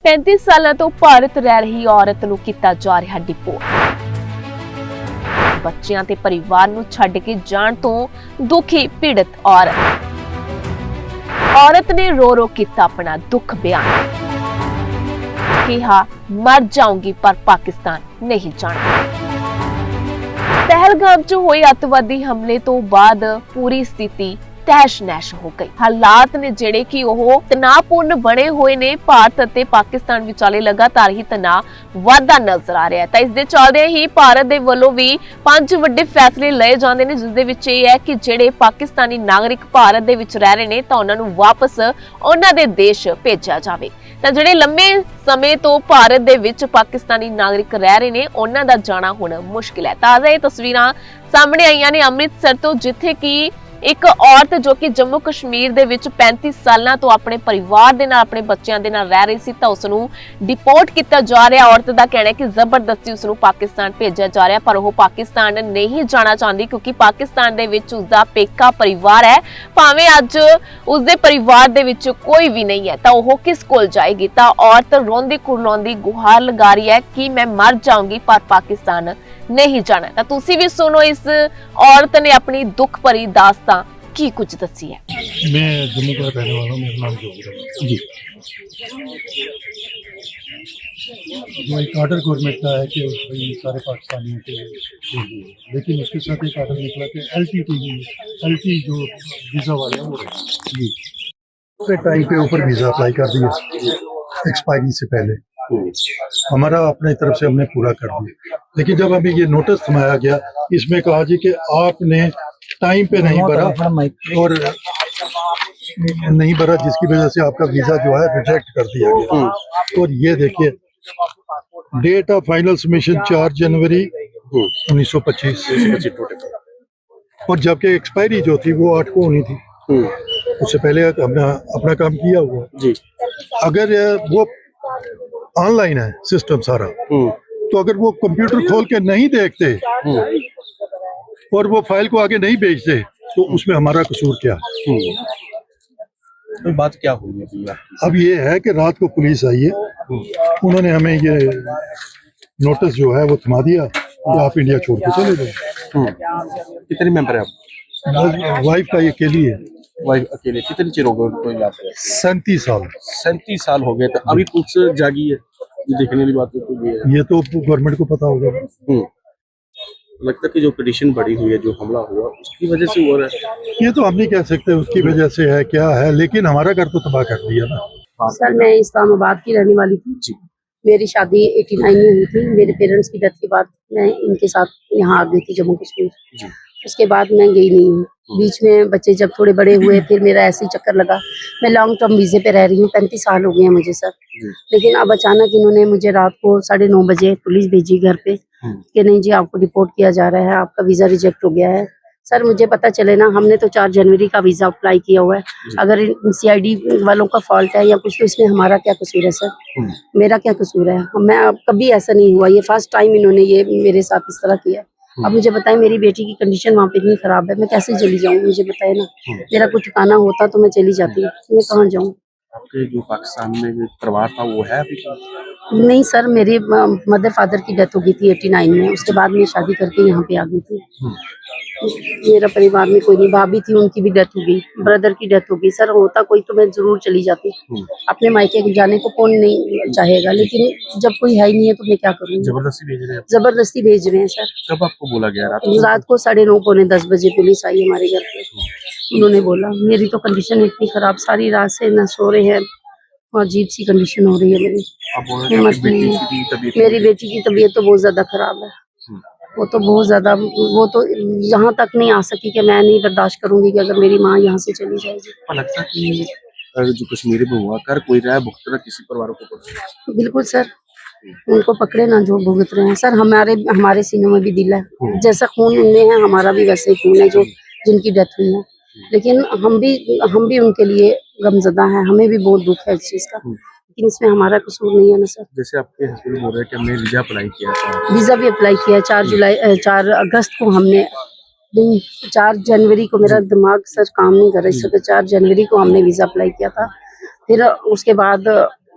35 ਸਾਲਾਂ ਤੋਂ ਭਾਰਤ ਰਹਿ ਰਹੀ ਔਰਤ ਨੂੰ ਕੀਤਾ ਜਾ ਰਿਹਾ ਡਿਪੋਰਟ। ਬੱਚਿਆਂ ਤੇ ਪਰਿਵਾਰ ਨੂੰ ਛੱਡ ਕੇ ਜਾਣ ਤੋਂ ਦੁਖੀ ਪੀੜਤ ਔਰਤ ਨੇ ਰੋ ਕੀਤਾ ਆਪਣਾ ਦੁੱਖ ਬਿਆਨ। ਕਿਹਾ ਮਰ ਜਾਊਂਗੀ ਪਰ ਪਾਕਿस्तान नहीं जाना। पहलगाम च होए अतवादी हमले तो बाद पूरी स्थिति तहश नहश हो गई। हालात ने जेड़े कि तनावपूर्ण बने हुए ने। भारत और पाकिस्तान विचाले लगातार ही तनाव वाधा नजर आ रहा है। तो इस दे चलदे ही भारत दे वल्लों भी 5 वड्डे फैसले लए जांदे ने, जिस दे विच यह है कि जेड़े पाकिस्तानी नागरिक भारत दे विच रह रहे ने तां उन्हां नूं वापस उन्हां दे देश भेजिया जावे। ਤਾਂ ਜਿਹੜੇ ਲੰਮੇ ਸਮੇਂ ਤੋਂ ਭਾਰਤ ਦੇ ਵਿੱਚ ਪਾਕਿਸਤਾਨੀ ਨਾਗਰਿਕ ਰਹਿ ਰਹੇ ਨੇ ਉਹਨਾਂ ਦਾ ਜਾਣਾ ਹੁਣ ਮੁਸ਼ਕਿਲ ਹੈ। ਤਾਜ਼ਾ ਇਹ ਤਸਵੀਰਾਂ ਸਾਹਮਣੇ ਆਈਆਂ ਨੇ ਅੰਮ੍ਰਿਤਸਰ ਤੋਂ, ਜਿੱਥੇ ਕਿ ਇੱਕ ਔਰਤ ਜੋ ਕਿ ਜੰਮੂ ਕਸ਼ਮੀਰ ਦੇ ਵਿੱਚ 35 ਸਾਲਾਂ ਤੋਂ ਆਪਣੇ ਪਰਿਵਾਰ ਦੇ ਨਾਲ ਆਪਣੇ ਬੱਚਿਆਂ ਦੇ ਨਾਲ ਰਹਿ ਰਹੀ ਸੀ ਤਾਂ ਉਸ ਨੂੰ ਡਿਪੋਰਟ ਕੀਤਾ ਜਾ ਰਿਹਾ। ਔਰਤ ਦਾ ਕਹਿਣਾ ਹੈ ਕਿ ਜ਼ਬਰਦਸਤੀ ਉਸ ਨੂੰ ਪਾਕਿਸਤਾਨ ਭੇਜਿਆ ਜਾ ਰਿਹਾ, ਪਰ ਉਹ ਪਾਕਿਸਤਾਨ ਨਹੀਂ ਜਾਣਾ ਚਾਹੁੰਦੀ ਕਿਉਂਕਿ ਪਾਕਿਸਤਾਨ ਦੇ ਵਿੱਚ ਉਸ ਦਾ ਪੇਕਾ ਪਰਿਵਾਰ ਹੈ। ਭਾਵੇਂ ਅੱਜ ਉਸ ਦੇ ਪਰਿਵਾਰ ਦੇ ਵਿੱਚ ਕੋਈ ਵੀ ਨਹੀਂ ਹੈ ਤਾਂ ਉਹ ਕਿਸ ਕੋਲ ਜਾਏਗੀ। ਤਾਂ ਔਰਤ ਰੋਂਦੀ ਕੁਰਲਾਉਂਦੀ ਗੁਹਾਰ ਲਗਾ ਰਹੀ ਹੈ ਕਿ मैं मर जाऊंगी पर पाकिस्तान नहीं जाना। ਤਾਂ ਤੁਸੀਂ ਵੀ ਸੁਣੋ ਇਸ औरत ने अपनी दुख भरी दास्तां की कुछ दसी है। मैं जम्मू का रहने वाला हूँ, मेरा नाम जोगिंदर जी। जो एक आर्डर गवर्नमेंट का है कि भाई सारे पाकिस्तानियों को भेजिए, लेकिन उसके साथ एक आर्डर निकला कि LT जो वीज़ा वाले हैं वो जी उसके टाइम पे ऊपर वीज़ा अप्लाई कर दिया एक्सपायरी से पहले। हमारा अपने तरफ से हमने पूरा कर दिया, लेकिन जब हमें ये नोटिस थमाया गया इसमें कहा जी कि आपने टाइम पे नहीं भरा और नहीं भरा, जिसकी वजह से आपका वीज़ा जो है रिजेक्ट कर दिया गया। और ये देखिए डेट ऑफ फाइनल सबमिशन 4 जनवरी 1925 और जबकि एक्सपायरी जो थी वो 8 को होनी थी। उससे पहले हमने अपना काम किया हुआ जी। अगर वो ऑनलाइन है सिस्टम सारा, तो अगर वो कंप्यूटर खोल के नहीं देखते और वो फाइल को आगे नहीं भेजते तो उसमें हमारा कसूर क्या है? तो बात क्या हुई है भैया? अब ये है कि रात को पुलिस आई है, उन्होंने हमें ये नोटिस जो है वो थमा दिया कि आप इंडिया छोड़ के चले जाओ। कितने मेंबर है आप? वाइफ का ये अकेली है। वाइफ अकेले? कितने चिर हो गए उनको यहाँ पे? 37 साल। 37 साल हो गए। तो अभी पुलिस जागी है, ये देखने वाली बात तो ये तो गवर्नमेंट को पता होगा। लगता है कि जो पिटीशन बढ़ी हुई है, जो हमला हुआ उसकी वजह से हो रहा है। ये तो हम नहीं कह सकते उसकी वजह से है क्या है, लेकिन हमारा घर तो तबाह कर दिया ना। सर मैं इस्लामाबाद की रहने वाली थी जी। मेरी शादी 89 में हुई थी। मेरे पेरेंट्स की डेथ के बाद मैं इनके साथ यहाँ आ गई थी जम्मू कश्मीर जी। उसके बाद मैं गई नहीं हूँ। बीच में बच्चे जब थोड़े बड़े हुए फिर मेरा ऐसे ही चक्कर लगा। मैं लॉन्ग टर्म वीज़े पे रह रही हूँ, 35 साल हो गए हैं मुझे सर। लेकिन अब अचानक इन्होंने मुझे रात को 9:30 बजे पुलिस भेजी घर पे कि नहीं जी आपको डिपोर्ट किया जा रहा है, आपका वीज़ा रिजेक्ट हो गया है। सर मुझे पता चले ना, हमने तो 4 जनवरी का वीज़ा अप्लाई किया हुआ है। अगर CID वालों का फॉल्ट है या कुछ तो इसमें हमारा क्या कसूर है सर? मेरा क्या कसूर है? मैं कभी ऐसा नहीं हुआ, ये फर्स्ट टाइम इन्होंने ये मेरे साथ इस तरह किया। अब मुझे बताएं मेरी बेटी की कंडीशन वहाँ पे इतनी खराब है, मैं कैसे चली जाऊँ? मुझे बताए ना, मेरा कुछ ठिकाना होता तो मैं चली जाती, मैं कहाँ जाऊँ? आपके जो पाकिस्तान में परिवार था वो है अभी? नहीं सर, मेरे मदर फादर की डेथ हो गई थी 89 में। उसके बाद मैं शादी करके यहाँ पे आ गई थी। मेरा परिवार में कोई नहीं, भाभी थी उनकी भी डेथ हो गई, ब्रदर की डेथ हो गई। सर होता कोई तो मैं जरूर चली जाती। अपने मायके जाने को कौन नहीं चाहेगा, लेकिन जब कोई है ही नहीं है तो मैं क्या करूँगी? जबरदस्ती भेज रहे हैं? जबरदस्ती भेज रहे हैं सर। कब आपको बोला गया? रात को 9:30 पौने 10 बजे पुलिस आई हमारे घर पे। उन्होंने बोला मेरी तो कंडीशन इतनी खराब, सारी रात से न सो रहे हैं, अजीब सी कंडीशन हो रही है मेरी। मेरी बेटी की तबीयत तो बहुत ज्यादा खराब है। वो तो बहुत ज्यादा, वो तो यहाँ तक नहीं आ सकी कि मैं नहीं बर्दाश्त करूंगी कि अगर मेरी माँ यहाँ से चली जाएगी। लगता है कि जो कश्मीरी में हुआ कर कोई राय भुगत रहा किसी परिवार को? बिल्कुल सर, उनको पकड़े ना जो भुगत रहे हैं। सर हमारे सीनों में भी दिल है, जैसा खून उनमें है हमारा भी वैसे ही खून है जो जिनकी डेथ हुई है। लेकिन हम भी उनके लिए गमजदा हैं, हमें भी बहुत दुख है इस चीज का, लेकिन इसमें हमारा कसूर नहीं है ना सर। जैसे आपके हस्बैंड बोल रहे हैं कि हमने वीजा अप्लाई किया था। वीजा भी अप्लाई किया 4 अगस्त को हमने, 4 जनवरी को, मेरा दिमाग सर काम नहीं कर रहा इस वक्त, 4 जनवरी को हमने वीजा अप्लाई किया था। फिर उसके बाद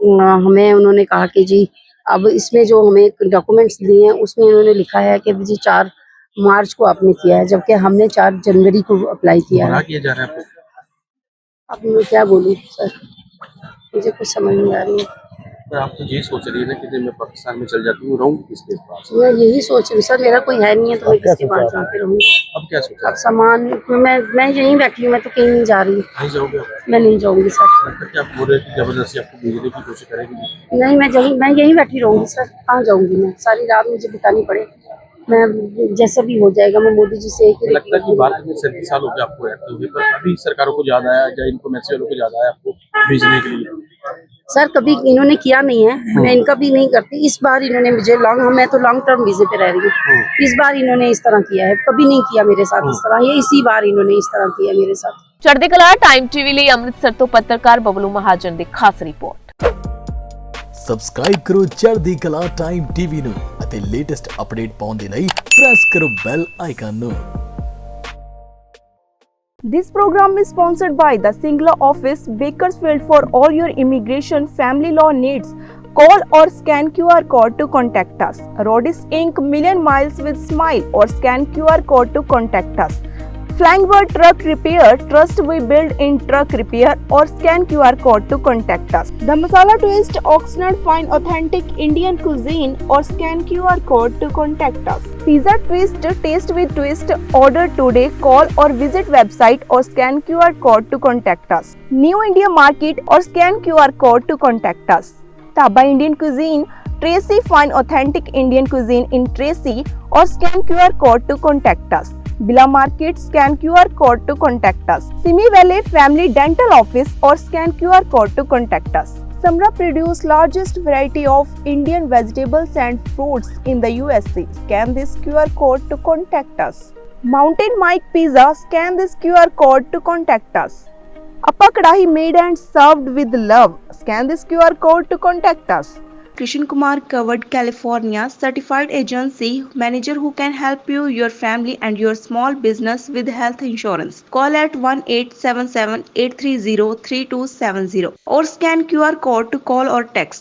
हमें उन्होंने कहा कि जी अब इसमें जो हमें डॉक्यूमेंट्स दिए हैं उसमें उन्होंने लिखा है कि जी 4 मार्च को आपने किया है, जबकि हमने 4 जनवरी को अप्लाई किया गुमराह है। किया जा रहा है आपको। अब मैं क्या बोलूँ सर, मुझे कुछ समझ नहीं आ रही है। पर आप तो ये सोच रही है ना कि जब मैं पाकिस्तान में चल जाती हूँ, रहूँगी किसके पास? मैं यही सोच रही हूँ सर, मेरा कोई है नहीं है तो मैं किसके पास जाके रहूँगी। अब क्या सोचा? अब सामान मैं यहीं बैठी हूँ, मैं तो कहीं नहीं जा रही। नहीं जाओगे आप? मैं नहीं जाऊँगी सर। लगता कि आप बोल रहे हैं कि जबरदस्ती आपको भेजने की कोशिश करेगी। नहीं, मैं यहीं बैठी रहूँगी सर, कहाँ जाऊँगी मैं? सारी रात मुझे बितानी पड़े। मैं जैसा भी हो जाएगा, मैं मोदी जी से एक ही लगता है कि भारत में 37 साल हो गए आपको रहते हुए, पर अभी सरकारों को याद आया या इनको मैसेज वालों को याद आया आपको भेजने के लिए? सर कभी इन्होंने किया नहीं है, मैं इनका भी नहीं करती। इस बार इन्होंने मुझे मैं तो लॉन्ग टर्म वीजे पे रह रही हूँ। इस बार इन्होंने इस तरह किया है, कभी नहीं किया मेरे साथ इस तरह, ये इसी बार इन्होंने इस तरह किया मेरे साथ। ਚੜ੍ਹਦੀ ਕਲਾ ਟਾਈਮ ਟੀਵੀ ਲਈ ਅੰਮ੍ਰਿਤਸਰ ਤੋਂ ਪੱਤਰਕਾਰ ਬਬਲੂ ਮਹਾਜਨ ਦੀ ਖਾਸ ਰਿਪੋਰਟ। ਸਬਸਕ੍ਰਾਈਬ ਕਰੋ ਚੜ੍ਹਦੀ ਕਲਾ ਟਾਈਮ ਟੀਵੀ ਨੂੰ ਅਤੇ ਲੇਟੈਸਟ ਅਪਡੇਟ ਪਾਉਣ ਦੇ ਲਈ ਪ੍ਰੈਸ ਕਰੋ ਬੈਲ ਆਈਕਨ ਨੂੰ। This program is sponsored by the Singla office, Bakersfield. For all your immigration family law needs, call or scan QR code to contact us. Rodis Inc. Million Miles with Smile, or scan QR code to contact us. Flying Bird Truck Repair, trust we build in truck repair, or scan QR code to contact us. The Masala Twist, Oxnard Fine Authentic Indian Cuisine, or scan QR code to contact us. Pizza Twist, taste with twist, order today, call or visit website or scan QR code to contact us. New India Market, or scan QR code to contact us. Taba Indian Cuisine, Tracy Fine Authentic Indian Cuisine in Tracy, or scan QR code to contact us. Bila Market, scan QR code to contact us. Simi Valley Family Dental Office, or scan QR code to contact us. Samra produce largest variety of Indian vegetables and fruits in the USA. Scan this QR code to contact us. Mountain Mike Pizza, scan this QR code to contact us. Appa Kadahi made and served with love. Scan this QR code to contact us. Krishan Kumar Covered California, certified agency manager who can help you, your family and your small business with health insurance. Call at 1-877-830-3270 or scan QR code to call or text.